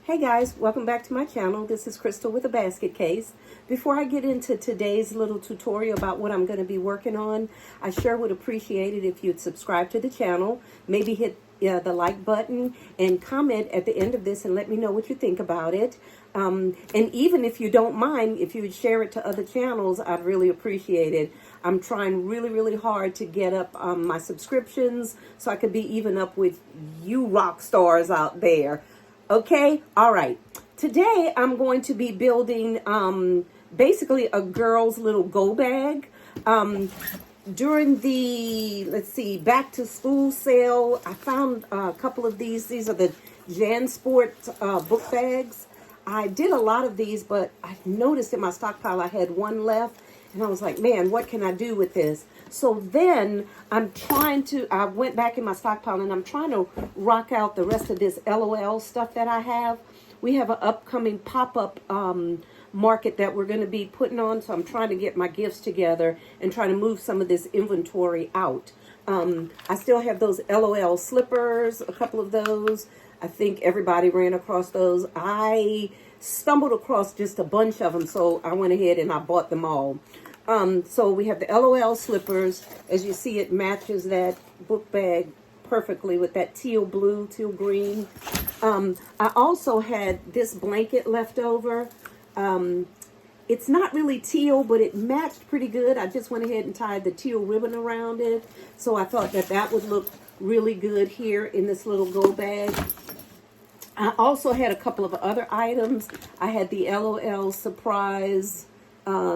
Hey guys, welcome back to my channel. This is Crystal with a basket case. Before I get into today's little tutorial about what I'm going to be working on, I sure would appreciate it if you'd subscribe to the channel, maybe hit the like button and comment at the end of this and let me know what you think about it. And even if you don't mind, if you would share it to other channels, I'd really appreciate it. I'm trying really hard to get up my subscriptions so I could be even up with you rock stars out there. Okay, all right. Today I'm going to be building basically a girl's little go bag. During the, let's see, back to school sale, I found a couple of these. These are the JanSport book bags. I did a lot of these, but I noticed in my stockpile I had one left. And I was like, man, what can I do with this? So then I went back in my stockpile and I'm trying to rock out the rest of this LOL stuff that I have. We have an upcoming pop-up market that we're going to be putting on. So I'm trying to get my gifts together and trying to move some of this inventory out. I still have those LOL slippers, a couple of those. I think everybody ran across those. I stumbled across just a bunch of them, so I went ahead and I bought them all. So we have the LOL slippers. As you see, it matches that book bag perfectly with that teal blue, teal green. I also had this blanket left over. It's not really teal, but it matched pretty good. I just went ahead and tied the teal ribbon around it. So I thought that that would look really good here in this little go bag. I also had a couple of other items. I had the LOL Surprise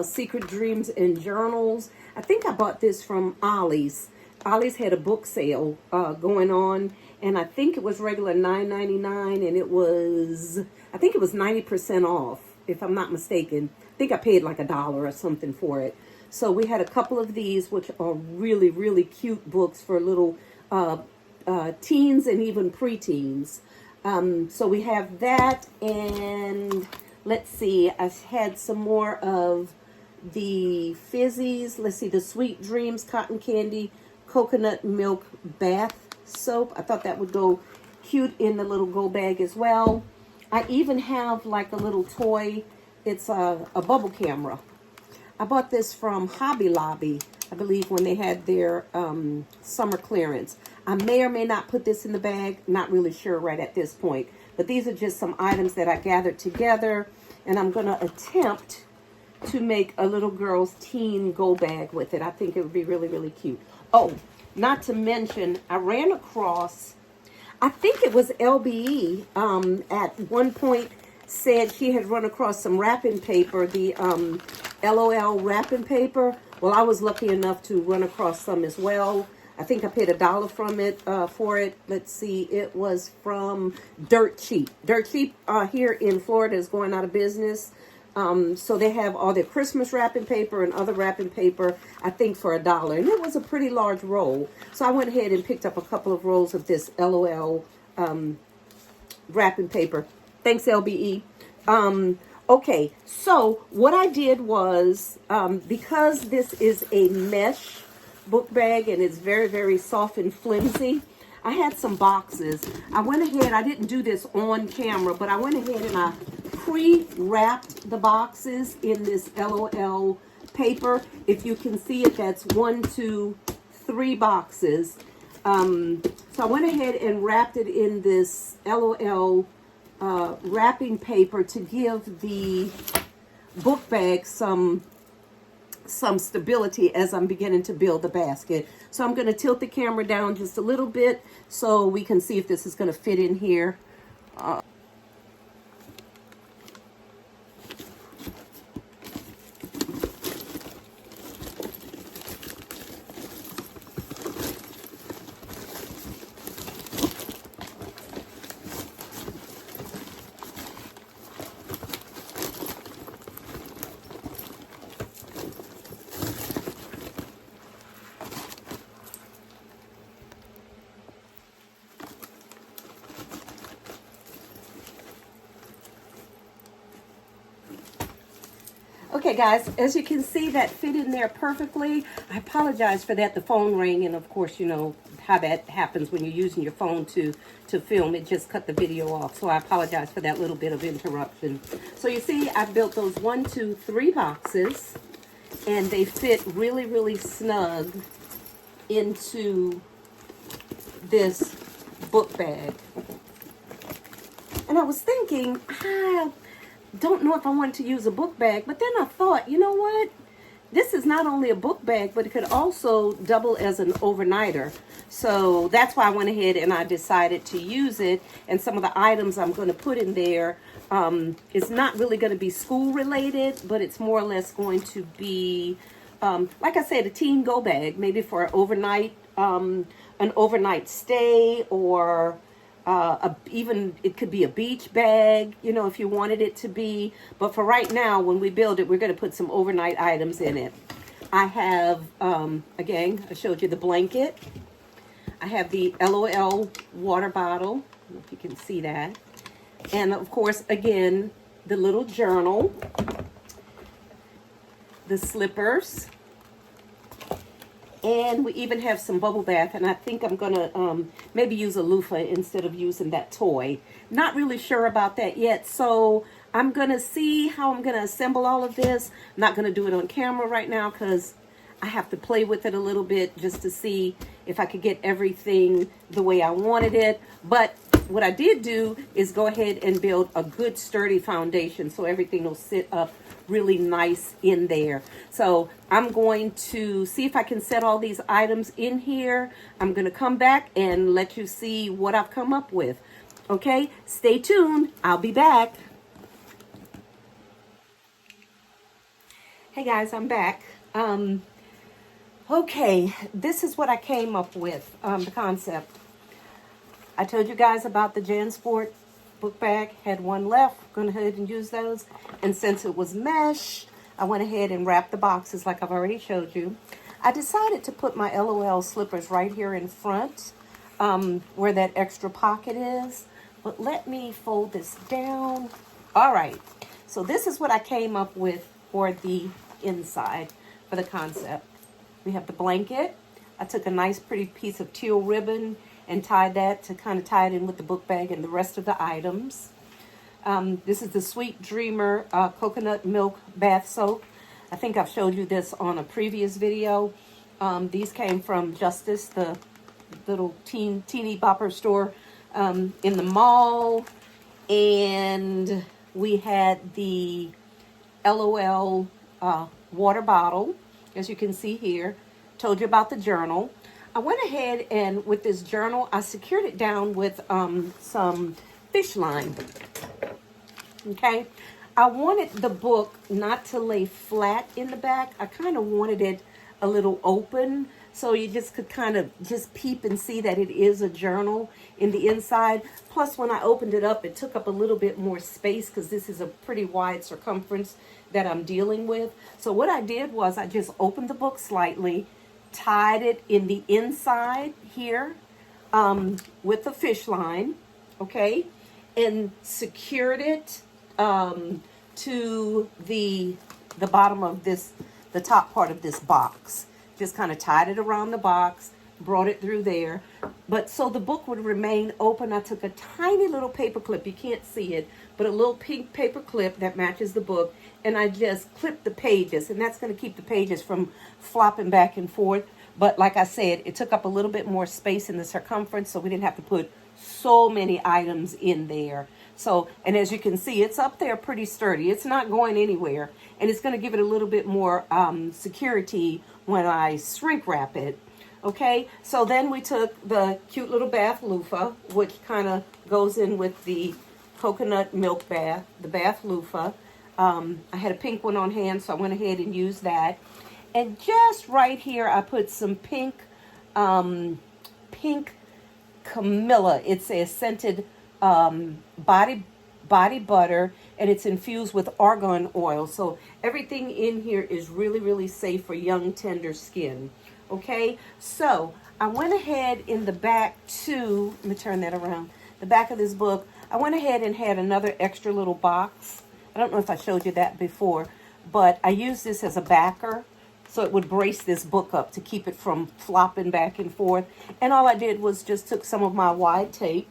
Secret Dreams and Journals. I think I bought this from Ollie's. Ollie's had a book sale going on, and I think it was regular $9.99, and I think it was 90% off, if I'm not mistaken. I think I paid like $1 or something for it. So we had a couple of these, which are really cute books for little teens and even preteens. So we have that, and let's see, I've had some more of the fizzies. Let's see, the Sweet Dreams Cotton Candy Coconut Milk Bath Soap. I thought that would go cute in the little go bag as well. I even have like a little toy. It's a bubble camera. I bought this from Hobby Lobby, I believe, when they had their summer clearance. I may or may not put this in the bag, not really sure right at this point. But these are just some items that I gathered together, and I'm going to attempt to make a little girl's teen go bag with it. I think it would be really cute. Oh, not to mention, I ran across, I think it was LBE at one point said she had run across some wrapping paper, the LOL wrapping paper. Well, I was lucky enough to run across some as well. I think I paid $1 from it for it. Let's see, it was from Dirt Cheap. Dirt Cheap here in Florida is going out of business. So they have all their Christmas wrapping paper and other wrapping paper, I think for $1. And it was a pretty large roll. So I went ahead and picked up a couple of rolls of this LOL wrapping paper. Thanks, LBE. Okay, so what I did was, because this is a mesh book bag and it's very soft and flimsy, I had some boxes. I went ahead, I didn't do this on camera, but I went ahead and I pre-wrapped the boxes in this LOL paper. If you can see it, that's 1, 2, 3 boxes. So I went ahead and wrapped it in this LOL wrapping paper to give the book bag some stability as I'm beginning to build the basket. So I'm going to tilt the camera down just a little bit so we can see if this is going to fit in here. Okay, guys, as you can see, that fit in there perfectly. I apologize for that. The phone rang, and of course, you know how that happens when you're using your phone to film. It just cut the video off. So I apologize for that little bit of interruption. So you see, I built those 1, 2, 3 boxes, and they fit really, really snug into this book bag. And I was thinking, I don't know if I want to use a book bag, but then I thought, you know what? This is not only a book bag, but it could also double as an overnighter. So that's why I went ahead and I decided to use it. And some of the items I'm going to put in there is not really going to be school related, but it's more or less going to be, like I said, a teen go bag, maybe for an overnight stay, or even it could be a beach bag, you know, if you wanted it to be. But for right now, when we build it, we're going to put some overnight items in it. I have, again, I showed you the blanket. I have the LOL water bottle. I don't know if you can see that. And of course, again, the little journal, the slippers, and we even have some bubble bath, and I think I'm going to maybe use a loofah instead of using that toy. Not really sure about that yet, so I'm going to see how I'm going to assemble all of this. I'm not going to do it on camera right now because I have to play with it a little bit just to see if I could get everything the way I wanted it. But what I did do is go ahead and build a good sturdy foundation so everything will sit up really nice in there. So I'm going to see if I can set all these items in here. I'm going to come back and let you see what I've come up with. Okay, stay tuned. I'll be back. Hey guys, I'm back. Okay, this is what I came up with, the concept. I told you guys about the JanSport book bag, had one left, going ahead and use those. And since it was mesh, I went ahead and wrapped the boxes like I've already showed you. I decided to put my LOL slippers right here in front, where that extra pocket is. But let me fold this down. All right, so this is what I came up with for the inside, for the concept. We have the blanket. I took a nice pretty piece of teal ribbon and tied that to kind of tie it in with the book bag and the rest of the items. This is the Sweet Dreamer coconut milk bath soap. I think I've showed you this on a previous video. These came from Justice, the little teeny bopper store in the mall. And we had the LOL water bottle, as you can see here. Told you about the journal. I went ahead and with this journal, I secured it down with some fish line. Okay. I wanted the book not to lay flat in the back. I kind of wanted it a little open so you just could kind of just peep and see that it is a journal in the inside. Plus, when I opened it up, it took up a little bit more space because this is a pretty wide circumference that I'm dealing with. So what I did was I just opened the book slightly, tied it in the inside here with the fish line, okay, and secured it to the bottom of this, the top part of this box. Just kind of tied it around the box, brought it through there. But so the book would remain open, I took a tiny little paper clip, you can't see it, but a little pink paper clip that matches the book, and I just clipped the pages, and that's going to keep the pages from flopping back and forth. But like I said, it took up a little bit more space in the circumference, so we didn't have to put so many items in there. So, and as you can see, it's up there pretty sturdy. It's not going anywhere, and it's going to give it a little bit more security when I shrink wrap it. Okay, so then we took the cute little bath loofah, which kind of goes in with the coconut milk bath, the bath loofah. I had a pink one on hand, so I went ahead and used that. And just right here, I put some pink Camilla. It's a scented body butter, and it's infused with argan oil. So everything in here is really, really safe for young, tender skin. Okay, so I went ahead in the back too. Let me turn that around. The back of this book, I went ahead and had another extra little box. I don't know if I showed you that before, but I used this as a backer so it would brace this book up to keep it from flopping back and forth. And all I did was just took some of my wide tape,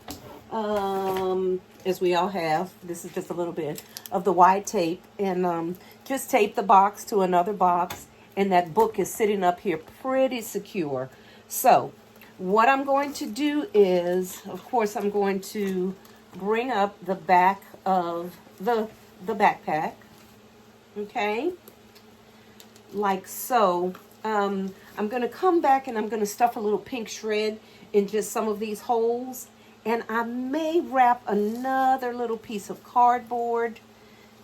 as we all have. This is just a little bit of the wide tape, and just tape the box to another box, and that book is sitting up here pretty secure. So what I'm going to do is, of course, I'm going to bring up the back of the backpack, okay, like so. I'm going to come back and I'm going to stuff a little pink shred in just some of these holes, and I may wrap another little piece of cardboard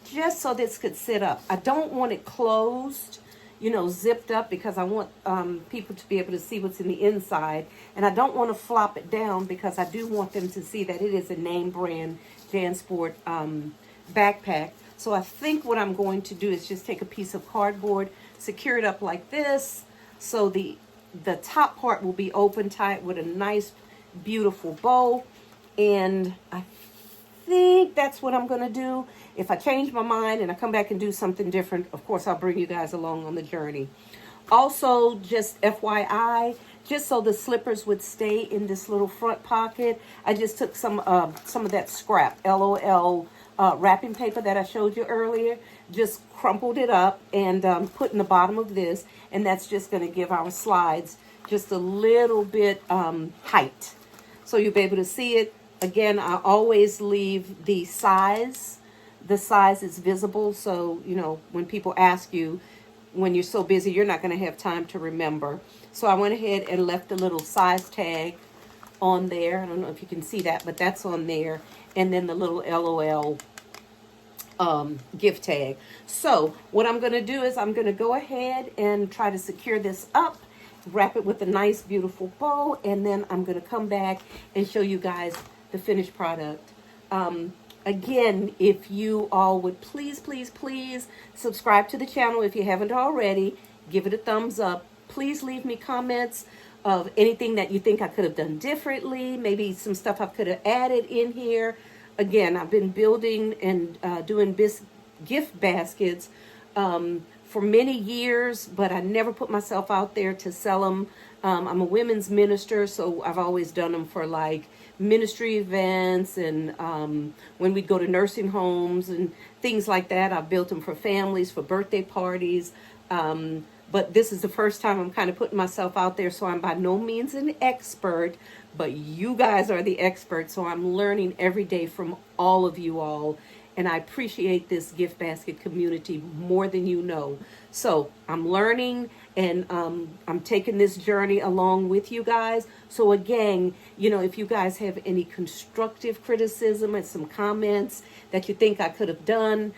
just so this could sit up. I don't want it closed, you know, zipped up, because I want people to be able to see what's in the inside, and I don't want to flop it down because I do want them to see that it is a name brand JanSport backpack. So I think what I'm going to do is just take a piece of cardboard, secure it up like this, so the top part will be open tight with a nice beautiful bow. And I think that's what I'm going to do. If I change my mind and I come back and do something different, of course I'll bring you guys along on the journey. Also, just FYI, just so the slippers would stay in this little front pocket, I just took some of that scrap LOL wrapping paper that I showed you earlier, just crumpled it up and put in the bottom of this, and that's just going to give our slides just a little bit height, so you'll be able to see it. Again, I always leave the size is visible, so you know when people ask you, when you're so busy you're not going to have time to remember. So I went ahead and left a little size tag on there. I don't know if you can see that, but that's on there. And then the little LOL gift tag. So what I'm going to do is I'm going to go ahead and try to secure this up, wrap it with a nice beautiful bow, and then I'm going to come back and show you guys the finished product. Again, if you all would please subscribe to the channel if you haven't already. Give it a thumbs up. Please leave me comments of anything that you think I could have done differently, maybe some stuff I could have added in here. Again, I've been building and doing gift baskets for many years, but I never put myself out there to sell them. I'm a women's minister, so I've always done them for like ministry events, and when we go to nursing homes and things like that. I've built them for families, for birthday parties. But this is the first time I'm kind of putting myself out there, so I'm by no means an expert, but you guys are the experts, so I'm learning every day from all of you all, and I appreciate this gift basket community more than you know. So I'm learning, and I'm taking this journey along with you guys. So again, you know, if you guys have any constructive criticism and some comments that you think I could have done,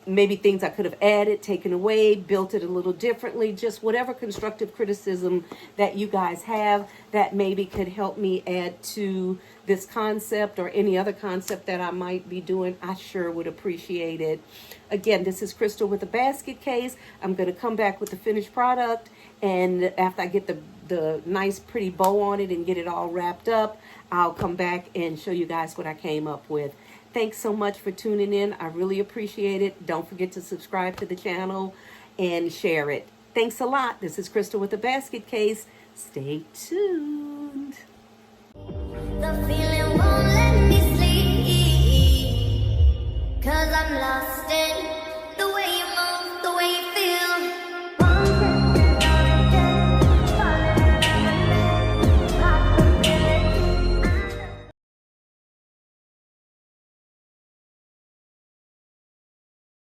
maybe things I could have added, taken away, built it a little differently, just whatever constructive criticism that you guys have that maybe could help me add to this concept or any other concept that I might be doing, I sure would appreciate it. Again, this is Crystal with the Basket Case. I'm going to come back with the finished product, and after I get the nice pretty bow on it and get it all wrapped up, I'll come back and show you guys what I came up with. Thanks so much for tuning in. I really appreciate it. Don't forget to subscribe to the channel and share it. Thanks a lot. This is Crystal with the Basket Case. Stay tuned. The feeling